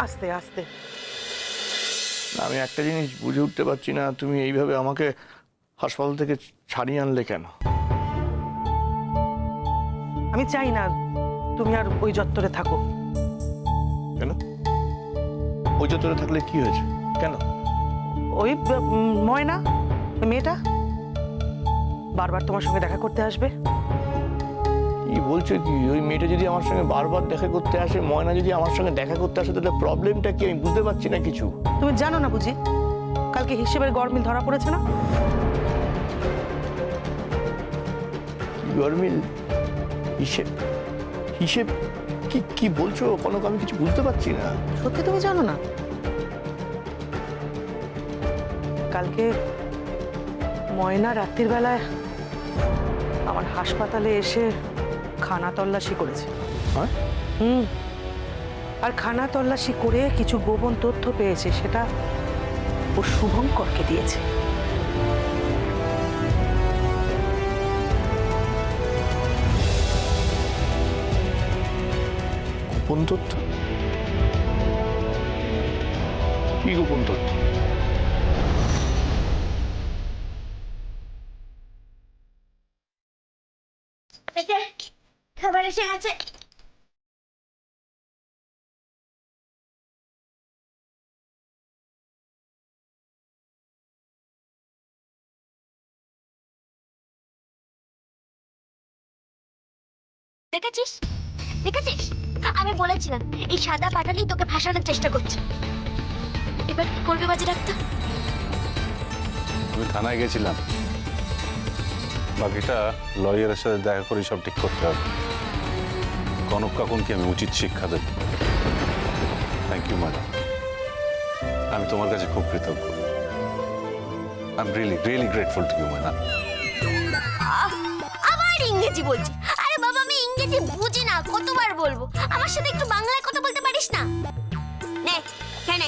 আস্তে আস্তে। আমি একটা জিনিস বুঝে উঠতে পারছি না, তুমি এইভাবে আমাকে হাসপাতাল থেকে ছাড়িয়ে আনলে কেন? আমি চাই না তুমি আর ওই চত্বরে থাকো। কেন? ওই চত্বরে থাকলে কি হয়েছে? কেন? ওই ময়না, ওই মেয়েটা বারবার তোমার সঙ্গে দেখা করতে আসবে। কি বলছো কি? ওই মেয়েটা যদি আমার সঙ্গে বারবার দেখা করতে আসে, ময়না যদি আমার সঙ্গে দেখা করতে আসে, তাহলে প্রবলেমটা কি? আমি বুঝতে পারছি না কিছু। তুমি জানো না বুঝি কালকে হিসেবের গরমিল ধরা পড়েছে না? কি গরমিল? হিসেব? হিসেব কি কি বলছো কনক? আমি কিছু বুঝতে পারছি না। সত্যি তুমি জানো না? কালকে ময়না রাত্রির বেলায় আমার হাসপাতালে এসে খানা তল্লাশি করেছে। হ্যাঁ? আর খানা তল্লাশি করে কিছু গোপন তথ্য পেয়েছে, সেটা ও শুভঙ্করকে দিয়েছে। গোপন তথ্য? কি গোপন তথ্য? খাবার এসে গেছে। দেখেছিস দেখেছিস, আমি বলেছিলাম এই সাদা পাটালি তোকে ফাঁসানোর চেষ্টা করছে। এবার কি করবে বাজে ডাক্তার? আমি থানায় গেছিলাম, বাকিটা লয়ারের সাথে দেখা করে সব ঠিক করতে হবে। কনক কাকুনকে আমি উচিত শিক্ষা দেব। থ্যাংক ইউ ম্যাডাম, আমি তোমার কাছে খুব কৃতজ্ঞ। I am really really grateful to you madam. আবার ইংরেজি বলছি। আরে বাবা, আমি ইংরেজি বুঝি না, কতবার বলবো? আমার সাথে একটু বাংলায় কথা বলতে পারিস না? নে খেয়ে নে।